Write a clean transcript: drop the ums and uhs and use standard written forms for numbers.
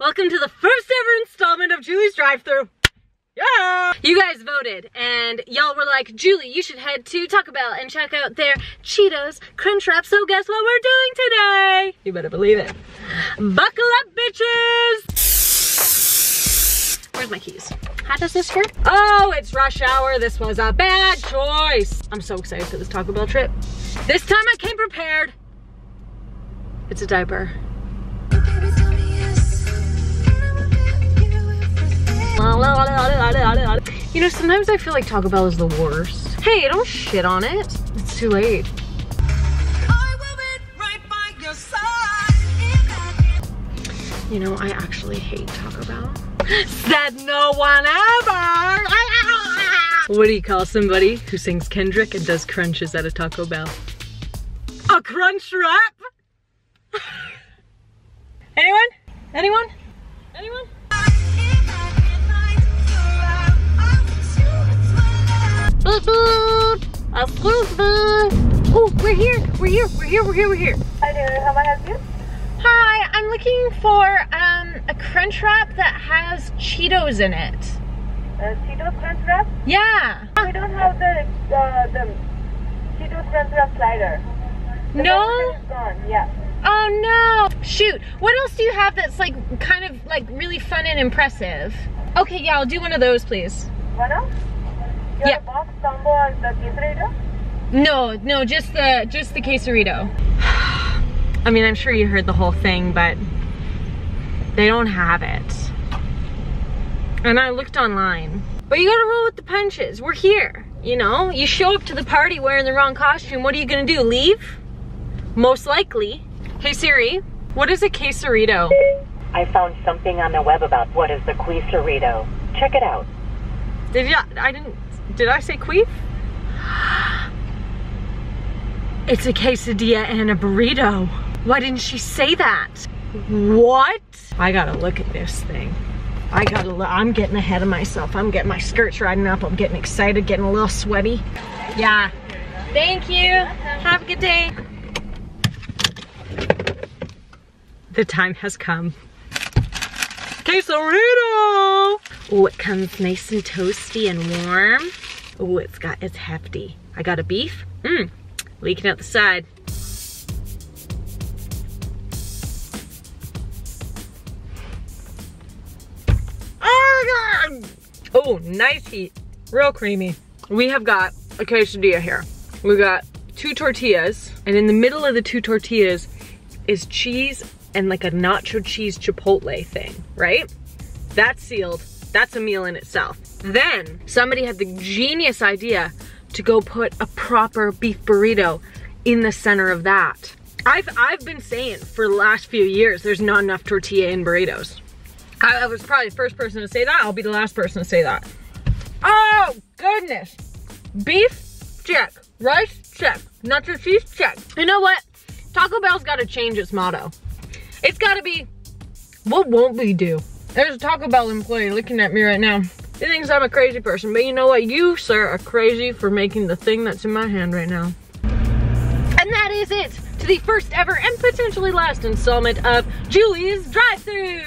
welcome to the first ever installment of Julie's Drive-Thru. Yeah! You guys voted, and y'all were like, Julie, you should head to Taco Bell and check out their Cheetos Crunch Wrap, so guess what we're doing today? You better believe it. Buckle up, bitches! Where's my keys? How does this work? Oh, it's rush hour. This was a bad choice. I'm so excited for this Taco Bell trip. This time I came prepared. It's a diaper. You know, sometimes I feel like Taco Bell is the worst. Hey, don't shit on it. It's too late. You know, I actually hate Taco Bell. Said no one ever! What do you call somebody who sings Kendrick and does crunches at a Taco Bell? A crunch wrap? Anyone? Anyone? Anyone? Oh, we're here. Hi there, how may I help you? Hi, I'm looking for a crunch wrap that has Cheetos in it. Cheetos Crunch Wrap? Yeah. We don't have the Cheetos Crunch Wrap slider. The No? is gone, yeah. Oh no. Shoot. What else do you have that's like kind of like really fun and impressive? Okay, yeah, I'll do one of those, please. One of? Yeah. The box combo or the quesadilla? No, just the quesarito. I mean, I'm sure you heard the whole thing, but they don't have it. And I looked online. But you gotta roll with the punches. We're here, you know? You show up to the party wearing the wrong costume, what are you gonna do, leave? Most likely. Hey Siri, what is a quesarito? I found something on the web about what is the quesarito. Check it out. Did I say queef? It's a quesadilla and a burrito. Why didn't she say that? What? I gotta look at this thing. I'm getting ahead of myself. I'm getting my skirts riding up. I'm getting excited, getting a little sweaty. Yeah. Thank you. Have a good day. The time has come. Quesarito! Oh, it comes nice and toasty and warm. Oh, it's hefty. I got a beef. Leaking out the side. Oh my God! Oh, nice heat. Real creamy. We have got a quesadilla here. We got 2 tortillas, and in the middle of the 2 tortillas is cheese and like a nacho cheese chipotle thing, right? That's sealed. That's a meal in itself. Then somebody had the genius idea to go put a proper beef burrito in the center of that. I've been saying for the last few years there's not enough tortilla in burritos. I was probably the first person to say that. I'll be the last person to say that. Oh goodness. Beef, check. Rice, check. Nacho cheese, check. You know what? Taco Bell's gotta change its motto. It's gotta be, what won't we do? There's a Taco Bell employee looking at me right now. He thinks I'm a crazy person, but you know what? You, sir, are crazy for making the thing that's in my hand right now. And that is it to the first ever and potentially last installment of Julie's Drive-Thru.